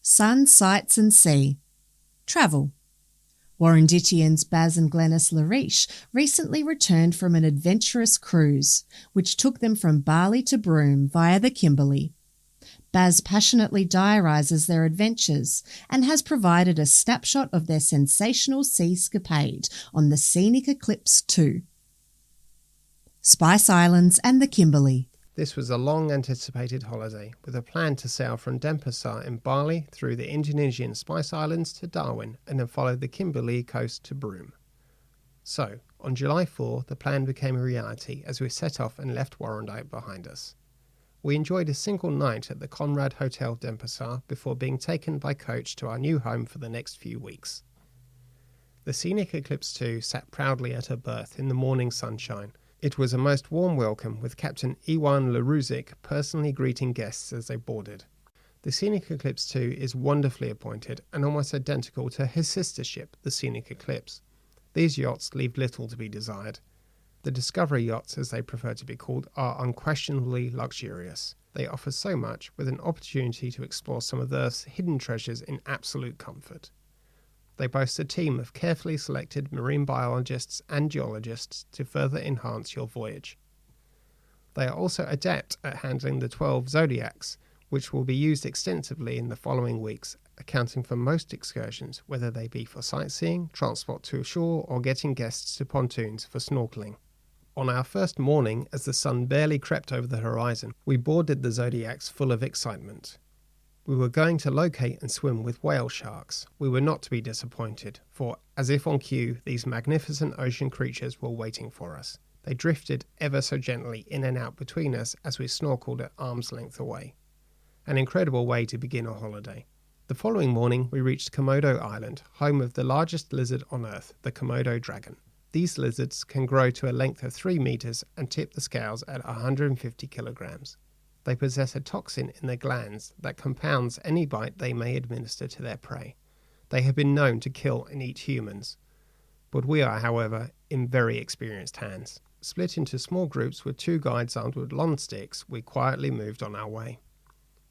Sun, Sights and Sea. Travel. Warrandytians BAS and GLENICE RICHE recently returned from an adventurous cruise, which took them from Bali to Broome via the Kimberley. BAS passionately diarises their adventures and has provided a snapshot of their sensational seascapade on the scenic Eclipse 2. Spice Islands and the Kimberley. This was a long-anticipated holiday, with a plan to sail from Denpasar in Bali through the Indonesian Spice Islands to Darwin and then follow the Kimberley coast to Broome. So, on July 4, the plan became a reality as we set off and left Warrandyte behind us. We enjoyed a single night at the Conrad Hotel Denpasar before being taken by coach to our new home for the next few weeks. The scenic Eclipse 2 sat proudly at her berth in the morning sunshine. It was a most warm welcome, with Captain Iwan Leruzik personally greeting guests as they boarded. The scenic Eclipse 2 is wonderfully appointed and almost identical to his sister ship, the scenic Eclipse. These yachts leave little to be desired. The Discovery yachts, as they prefer to be called, are unquestionably luxurious. They offer so much, with an opportunity to explore some of Earth's hidden treasures in absolute comfort. They boast a team of carefully selected marine biologists and geologists to further enhance your voyage. They are also adept at handling the 12 zodiacs, which will be used extensively in the following weeks, accounting for most excursions, whether they be for sightseeing, transport to shore, or getting guests to pontoons for snorkelling. On our first morning, as the sun barely crept over the horizon, we boarded the zodiacs full of excitement. We were going to locate and swim with whale sharks. We were not to be disappointed, for, as if on cue, these magnificent ocean creatures were waiting for us. They drifted ever so gently in and out between us as we snorkeled at arm's length away. An incredible way to begin a holiday. The following morning we reached Komodo Island, home of the largest lizard on Earth, the Komodo dragon. These lizards can grow to a length of 3 meters and tip the scales at 150 kilograms. They possess a toxin in their glands that compounds any bite they may administer to their prey. They have been known to kill and eat humans, but we are, however, in very experienced hands. Split into small groups with 2 guides armed with long sticks, we quietly moved on our way.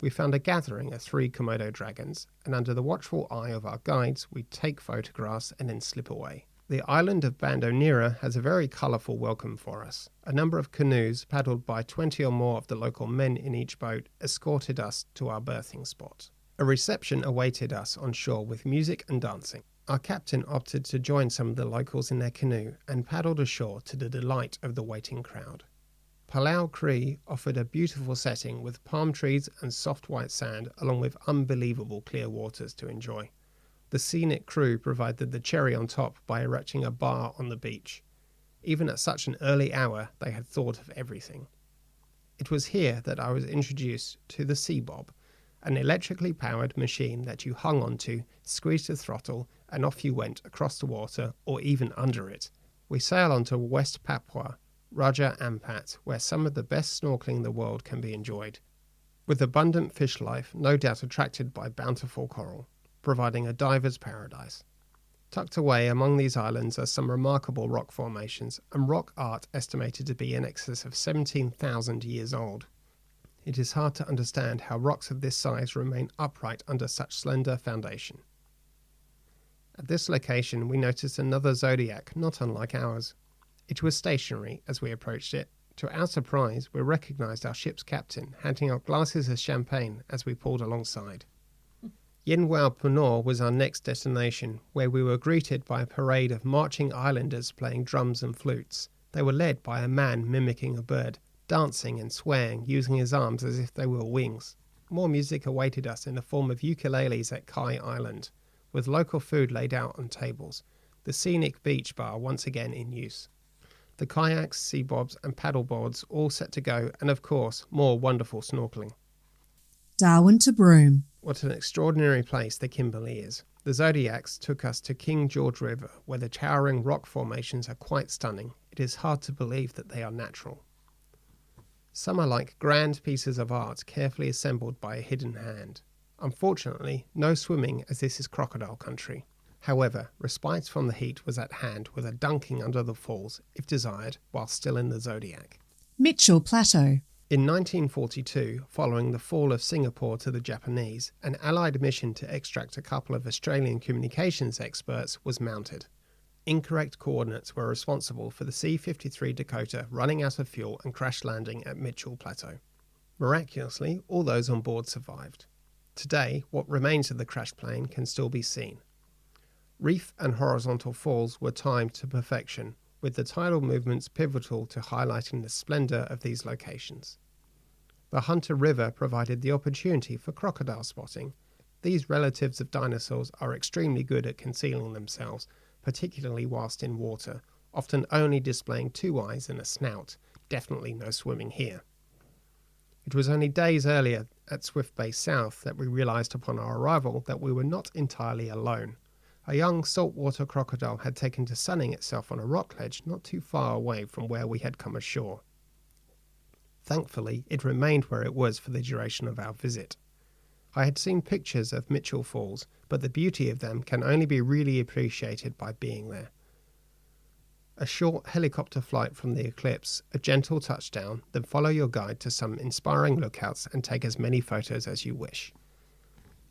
We found a gathering of 3 Komodo dragons, and under the watchful eye of our guides, we take photographs and then slip away. The island of Bandonera has a very colourful welcome for us. A number of canoes, paddled by 20 or more of the local men in each boat, escorted us to our berthing spot. A reception awaited us on shore with music and dancing. Our captain opted to join some of the locals in their canoe and paddled ashore to the delight of the waiting crowd. Palau Cree offered a beautiful setting with palm trees and soft white sand, along with unbelievable clear waters to enjoy. The scenic crew provided the cherry on top by erecting a bar on the beach. Even at such an early hour, they had thought of everything. It was here that I was introduced to the Sea Bob, an electrically powered machine that you hung onto, squeezed the throttle, and off you went across the water or even under it. We sail onto West Papua, Raja Ampat, where some of the best snorkelling in the world can be enjoyed, with abundant fish life no doubt attracted by bountiful coral, providing a diver's paradise. Tucked away among these islands are some remarkable rock formations and rock art estimated to be in excess of 17,000 years old. It is hard to understand how rocks of this size remain upright under such slender foundation. At this location we noticed another zodiac not unlike ours. It was stationary as we approached it. To our surprise, we recognised our ship's captain handing out glasses of champagne as we pulled alongside. Yenwao Punor was our next destination, where we were greeted by a parade of marching islanders playing drums and flutes. They were led by a man mimicking a bird, dancing and swaying, using his arms as if they were wings. More music awaited us in the form of ukuleles at Kai Island, with local food laid out on tables, the scenic beach bar once again in use. The kayaks, sea bobs and paddleboards all set to go, and of course, more wonderful snorkelling. Darwin to Broome. What an extraordinary place the Kimberley is. The Zodiacs took us to King George River, where the towering rock formations are quite stunning. It is hard to believe that they are natural. Some are like grand pieces of art carefully assembled by a hidden hand. Unfortunately, no swimming, as this is crocodile country. However, respite from the heat was at hand, with a dunking under the falls, if desired, while still in the Zodiac. Mitchell Plateau. In 1942, following the fall of Singapore to the Japanese, an Allied mission to extract a couple of Australian communications experts was mounted. Incorrect coordinates were responsible for the C-53 Dakota running out of fuel and crash landing at Mitchell Plateau. Miraculously, all those on board survived. Today, what remains of the crashed plane can still be seen. Reef and horizontal falls were timed to perfection, with the tidal movements pivotal to highlighting the splendour of these locations. The Hunter River provided the opportunity for crocodile spotting. These relatives of dinosaurs are extremely good at concealing themselves, particularly whilst in water, often only displaying 2 eyes and a snout. Definitely no swimming here. It was only days earlier at Swift Bay South that we realised upon our arrival that we were not entirely alone. A young saltwater crocodile had taken to sunning itself on a rock ledge not too far away from where we had come ashore. Thankfully, it remained where it was for the duration of our visit. I had seen pictures of Mitchell Falls, but the beauty of them can only be really appreciated by being there. A short helicopter flight from the eclipse, a gentle touchdown, then follow your guide to some inspiring lookouts and take as many photos as you wish.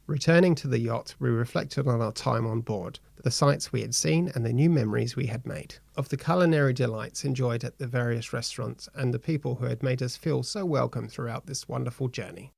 Returning to the yacht, we reflected on our time on board, the sights we had seen and the new memories we had made, of the culinary delights enjoyed at the various restaurants and the people who had made us feel so welcome throughout this wonderful journey.